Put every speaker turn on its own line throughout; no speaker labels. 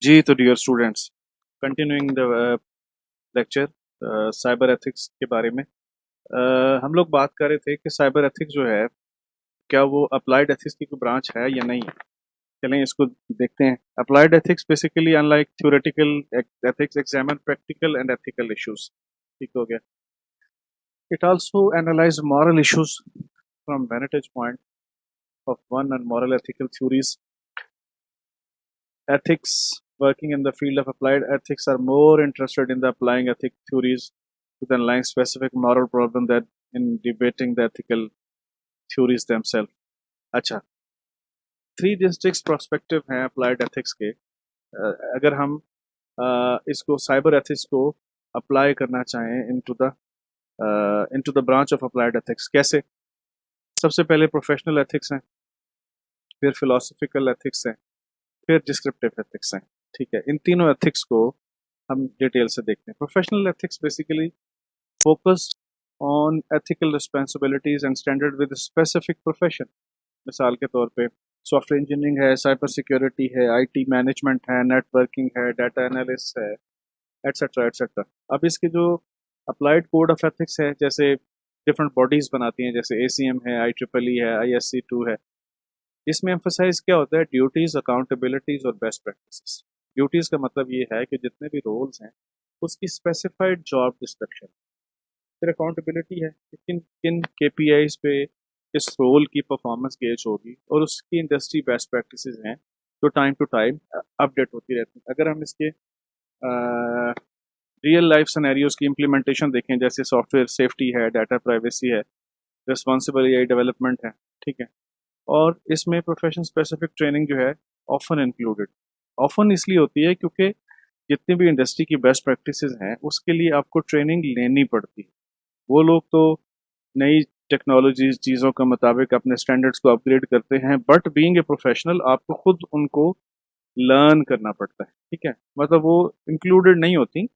जी तो dear students, continuing the lecture cyber ethics के बारे में। हम लोग बात कर रहे थे कि साइबर एथिक्स जो है, क्या वो अप्लाइड एथिक्स की कोई ब्रांच है या नहीं। चलें इसको देखते हैं। Applied ethics basically unlike theoretical ethics examine practical and ethical issues. ठीक हो गया। It also analyse moral issues from vantage point of one and moral ethical theories. Ethics working in the field of applied ethics are more interested in the applying ethic theories to the underlying specific moral problem than in debating the ethical theories themselves. अच्छा, three district prospective हैं applied ethics के। अगर हम इसको cyber ethics को apply करना चाहें into the branch of applied ethics, कैसे? सबसे पहले प्रोफेशनल एथिक्स हैं, फिर फिलोसफिकल एथिक्स हैं, फिर डिस्क्रिप्टिव एथिक्स हैं। ठीक है, इन तीनों एथिक्स को हम डिटेल से देखते हैं। Professional ethics basically focused on ethical responsibilities and standard with specific profession. मिसाल के तौर पे सॉफ्टवेयर इंजीनियरिंग है, साइबर सिक्योरिटी है, आईटी मैनेजमेंट है, नेटवर्किंग है, डाटा एनालिस्ट है, एट्सेट्रा एट्सेट्रा। अब इसके जो अप्लाइड कोड ऑफ एथिक्स है, जैसे डिफरेंट बॉडीज बनाती हैं, जैसे एसीएम है, IEEE है, ISC2 है। इसमें एम्फोसाइज क्या होता है? ड्यूटीज, अकाउंटेबिलिटीज और बेस्ट प्रैक्टिसेस। ड्यूटीज का मतलब ये है कि जितने भी रोल्स हैं उसकी स्पेसिफाइड जॉब डिस्क्रिप्शन। फिर अकाउंटेबिलिटी है कि किन किन KPIs पे इस रोल की परफॉर्मेंस गेज होगी, और उसकी इंडस्ट्री बेस्ट प्रैक्टिसेस हैं जो टाइम टू टाइम अपडेट होती रहती हैं। अगर हम इसके रियल लाइफ सिनेरियोज की इम्प्लीमेंटेशन देखें, जैसे सॉफ्टवेयर सेफ्टी है, डाटा प्राइवेसी है, रिस्पॉन्सिबल AI डेवलपमेंट है। ठीक है, और इसमें प्रोफेशन स्पेसिफिक ट्रेनिंग जो है ऑफन इंक्लूडेड। ऑफन इसलिए होती है क्योंकि जितनी भी इंडस्ट्री की बेस्ट प्रैक्टिसेस हैं उसके लिए आपको ट्रेनिंग लेनी पड़ती है। वो लोग तो नई टेक्नोलॉजीज चीज़ों के मुताबिक अपने स्टैंडर्ड्स को अपग्रेड करते हैं, बट बीइंग ए प्रोफेशनल आपको खुद उनको लर्न करना पड़ता है। ठीक है, मतलब वो इंक्लूडेड नहीं होती,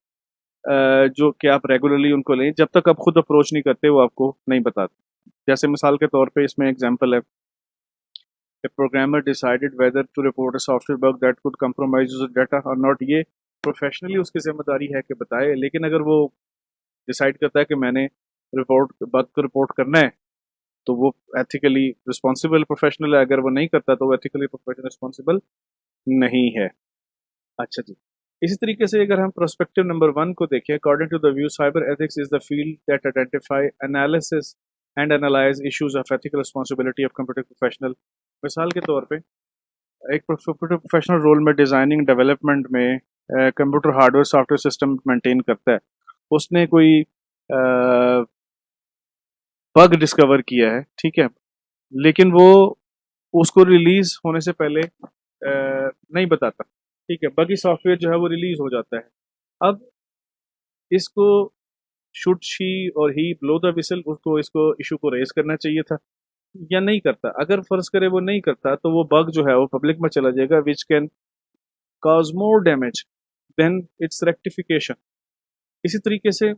जो कि आप रेगुलरली उनको लें। जब तक आप खुद अप्रोच नहीं करते वो आपको नहीं बताते। जैसे मिसाल के तौर पे इसमें एग्जांपल है, a programmer decided whether to report a software bug that could compromise user data or not। ये प्रोफेशनली उसकी जिम्मेदारी है कि बताए, लेकिन अगर वो डिसाइड करता है कि मैंने रिपोर्ट बग को रिपोर्ट करना है, तो वो एथिकली रिस्पॉन्सिबल प्रोफेशनल है। अगर वो नहीं करता तो वो एथिकली प्रोफेशनल रिस्पॉन्सिबल नहीं है। अच्छा जी, इसी तरीके से अगर हम प्रोस्पेक्टिव नंबर 1 को देखें, according to the view cyber ethics is the field that identify, analysis and analyse issues of ethical responsibility of computer professional. मिसाल के तौर पे एक प्रोफेशनल रोल में डिजाइनिंग डेवलपमेंट में computer hardware software system maintain करता है। उसने कोई बग डिस्कवर किया है, ठीक है, लेकिन वो उसको रिलीज होने से पहले नहीं बताता। ठीक है, बगी सॉफ्टवेयर जो है वो रिलीज हो जाता है। अब इसको शुड शी और ही ब्लो द विसल, उसको इसको इशू को रेज करना चाहिए था या नहीं करता। अगर फर्ज करे वो नहीं करता तो वो बग जो है वो पब्लिक में चला जाएगा, which can cause more damage than its rectification. इसी तरीके से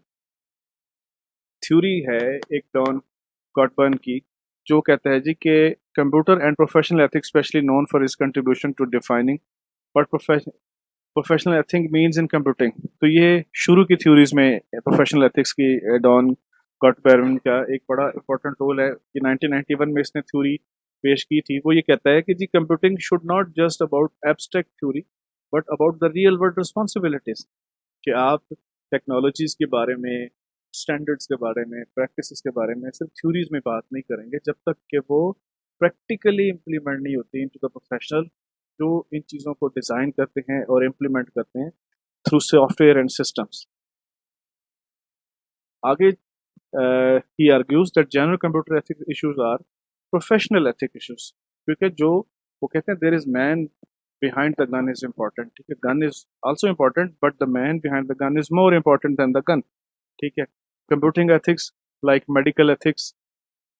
थ्योरी है एक डॉन कॉटबर्न की, जो कहता है जी कि computer and professional ethics specially known for his contribution to defining what professional ethics means in computing. तो ये शुरू की थ्योरीज में प्रोफेशनल एथिक्स की डॉन कॉटबर्न का एक बड़ा इंपॉर्टेंट रोल है कि 1991 में इसने थ्योरी पेश की थी। वो ये कहता है कि जी computing should not just about abstract theory but about the real world responsibilities. कि आप टेक्नोलॉजीज के बारे में, स्टैंडर्ड्स के बारे में, प्रैक्टिसेस के बारे में सिर्फ थ्योरीज में बात नहीं करेंगे जब तक कि वो प्रैक्टिकली इम्प्लीमेंट नहीं होती इनटू द प्रोफेशनल जो इन चीज़ों को डिज़ाइन करते हैं और इम्प्लीमेंट करते हैं थ्रू सॉफ्टवेयर एंड सिस्टम्स। आगे he argues that general computer ethics issues are professional ethic issues, क्योंकि जो वो कहते हैं there is man behind the gun is important। ठीक है, gun is also important but the man behind the gun is more important than the gun। ठीक है, computing ethics like medical ethics,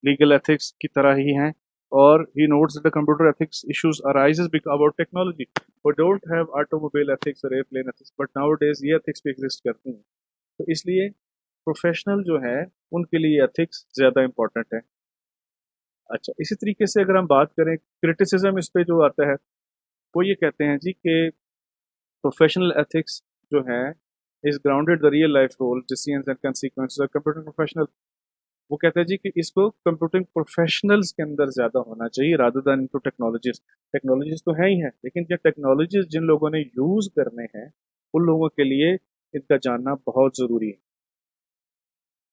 legal ethics की तरह ही हैं। और he notes the computer ethics issues arises about technology. वो don't have automobile ethics और airplane ethics, but nowadays ये एथिक्स भी एग्जिस्ट करती हैं। तो इसलिए प्रोफेशनल जो है उनके लिए एथिक्स ज़्यादा इंपॉर्टेंट है। अच्छा, इसी तरीके से अगर हम बात करें क्रिटिसिज्म इस पे जो आता है, वो ये कहते हैं जी कि प्रोफेशनल एथिक्स जो है is grounded the real life role decisions and consequences of computer professional. वो कहते हैं जी कि इसको कंप्यूटिंग प्रोफेशनल्स के अंदर ज्यादा होना चाहिए rather than into technologies. Technologies तो है ही है, लेकिन ये टेक्नोलॉजीज जिन लोगों ने यूज करने हैं उन लोगों के लिए इनका जानना बहुत जरूरी है।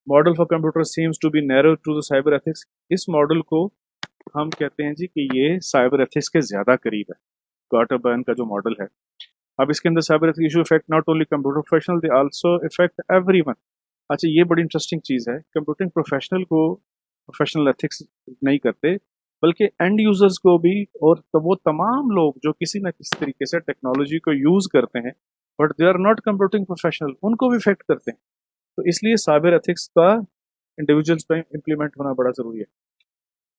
Model for computer seems to be narrow to the cyber ethics. इस मॉडल को हम कहते हैं जी कि ये साइबर एथिक्स के ज्यादा करीब है। गॉटरबर्न का जो मॉडल है, अब इसके अंदर cyber ethics issue effect not only computer professional they also effect everyone. अच्छा, ये बड़ी इंटरेस्टिंग चीज़ है, कंप्यूटिंग प्रोफेशनल को प्रोफेशनल एथिक्स नहीं करते बल्कि एंड यूजर्स को भी, और तो वो तमाम लोग जो किसी ना किसी तरीके से टेक्नोलॉजी को यूज करते हैं but they are not computing professional, उनको भी इफेक्ट करते हैं। तो इसलिए साइबर एथिक्स का इंडिविजुअल्स पे इम्प्लीमेंट होना बड़ा जरूरी है।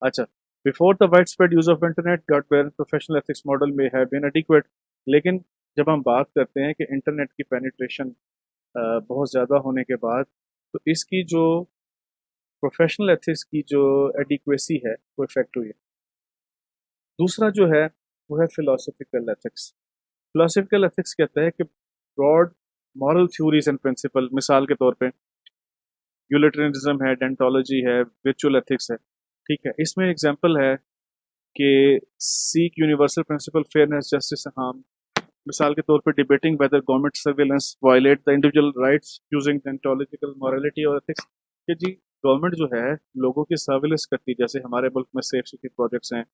अच्छा, before the widespread use of internet got where professional ethics model में हैव बीन एडिक्वेट। लेकिन जब हम बात करते हैं कि इंटरनेट की पेनिट्रेशन बहुत ज़्यादा होने के बाद, तो इसकी जो प्रोफेशनल एथिक्स की जो एडिक्वेसी है वो इफेक्ट हुई है। दूसरा जो है वो है फिलोसफिकल एथिक्स। फिलोसफिकल एथिक्स कहता है कि broad moral theories and principle, मिसाल के तौर पे यूटिलिटेरियनिज्म है, डेंटोलॉजी है, विर्चुअल एथिक्स है। ठीक है, इसमें एग्जांपल है कि seek universal principle fairness justice and harm. मिसाल के तौर पे debating whether government surveillance violate the individual rights using deontological morality और एथिक्स। कि जी गवर्नमेंट जो है लोगों की सर्विलेंस करती है, जैसे हमारे मुल्क में सेफ सिटी प्रोजेक्ट्स हैं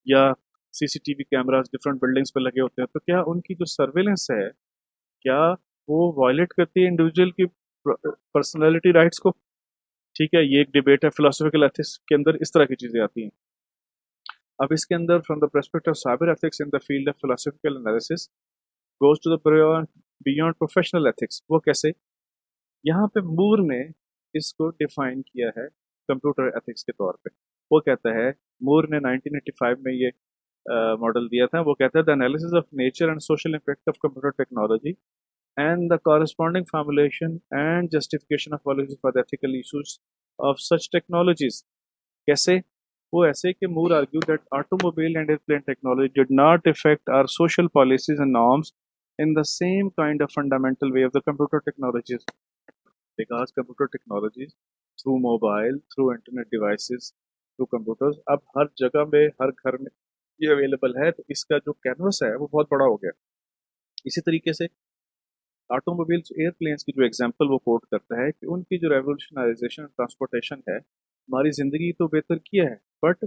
या सीसीटीवी कैमरास डिफरेंट बिल्डिंग्स पे लगे होते हैं, तो क्या उनकी जो सर्विलेंस है क्या वो वायलेट करती है इंडिविजुअल की पर्सनैलिटी राइट्स को? ठीक है, ये एक डिबेट है फिलोसफिकल एथिक्स के अंदर, इस तरह की चीजें आती हैं। अब इसके अंदर from the perspective of cyber ethics in the field of philosophical analysis goes to the beyond professional ethics. वो कैसे? यहाँ पे मूर ने इसको डिफाइन किया है कंप्यूटर एथिक्स के तौर पे। वो कहता है, मूर ने 1985 में ये मॉडल दिया था। वो कहता है the analysis of nature and social impact of computer technology and the corresponding formulation and justification of policies for the ethical issues of such technologies। कैसे? वो ऐसे कि Moore argued that automobile and airplane technology did not affect our social policies and norms in the same kind of fundamental way of the computer technologies, because computer technologies through mobile, through internet devices, through computers अब हर जगह में हर घर में ये available है, तो इसका जो कैनवस है वो बहुत बड़ा हो गया। इसी तरीके से ऑटोमोबाइल्स एयरप्लेन्स की जो एग्जांपल वो कोट करता है कि उनकी जो रेवोल्यूशनाइजेशन ट्रांसपोर्टेशन है हमारी ज़िंदगी तो बेहतर किया है, बट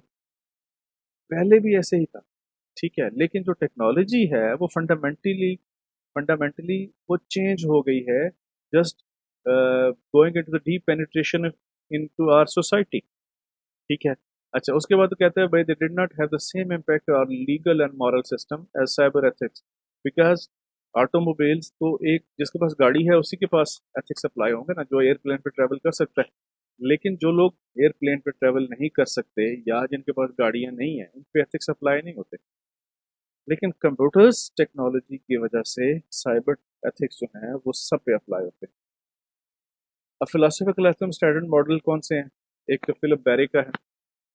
पहले भी ऐसे ही था। ठीक है, लेकिन जो टेक्नोलॉजी है वो फंडामेंटली फंडामेंटली वो चेंज हो गई है, just going into the deep penetration into our society. ठीक है। अच्छा, उसके बाद तो कहते हैं भाई they did not have the same impact on legal and moral system as cyber ethics, because automobiles तो एक जिसके पास गाड़ी है उसी के पास एथिक्स अप्लाई होंगे ना, जो एयरप्लेन पे ट्रैवल कर सकता है। लेकिन जो लोग एयरप्लेन पे ट्रैवल नहीं कर सकते या जिनके पास गाड़ियां नहीं है उन पे एथिक्स अप्लाई नहीं होते। लेकिन कंप्यूटर्स टेक्नोलॉजी की वजह से साइबर एथिक्स जो है वो सब पे अप्लाई होते हैं। अब फिलोसफिकल एथिक्स स्टैंडर्ड मॉडल कौन से हैं? एक तो फिलिप बैरी का है।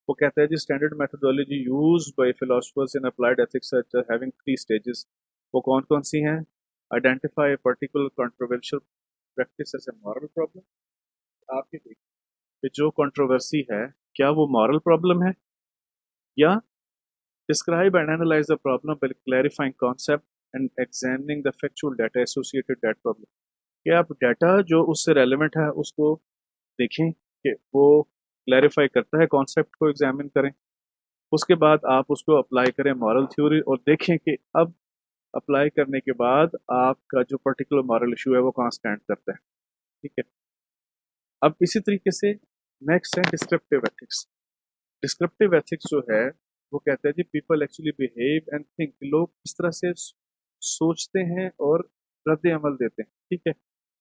वो कहता है जी standard methodology used by philosophers in applied ethics such are having 3 stages. वो कौन कौन सी हैं? Identify particular controversial practice as a moral problem. आप ये देखिए कि जो कंट्रोवर्सी है क्या वो मॉरल प्रॉब्लम है, या describe and analyse the problem by clarifying concept and examining the factual data associated that problem. कि आप डाटा जो उससे रेलेवेंट है उसको देखें कि वो क्लैरिफाई करता है, कॉन्सेप्ट को एग्जामिन करें, उसके बाद आप उसको अप्लाई करें मॉरल थ्योरी और देखें कि अब अप्लाई करने के बाद आपका जो पर्टिकुलर मॉरल इशू है वो कहाँ स्टैंड करता है। ठीक है। अब इसी तरीके से नेक्स्ट है डिस्क्रिप्टिव एथिक्स। डिस्क्रिप्टिव एथिक्स जो है वो कहते हैं जी people actually behave and think, लोग इस तरह से सोचते हैं और रद्द अमल देते हैं। ठीक है।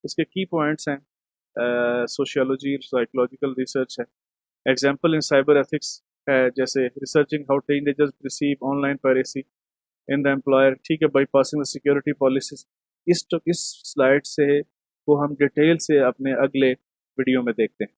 इसके की पॉइंट्स हैं सोशियोलॉजी, साइकोलॉजिकल रिसर्च है। एग्जाम्पल इन साइबर एथिक्स है जैसे researching how teenagers receive online piracy in the employer. ठीक है, by passing the security policies. इस स्लाइड से वो हम डिटेल से अपने अगले वीडियो में देखते हैं।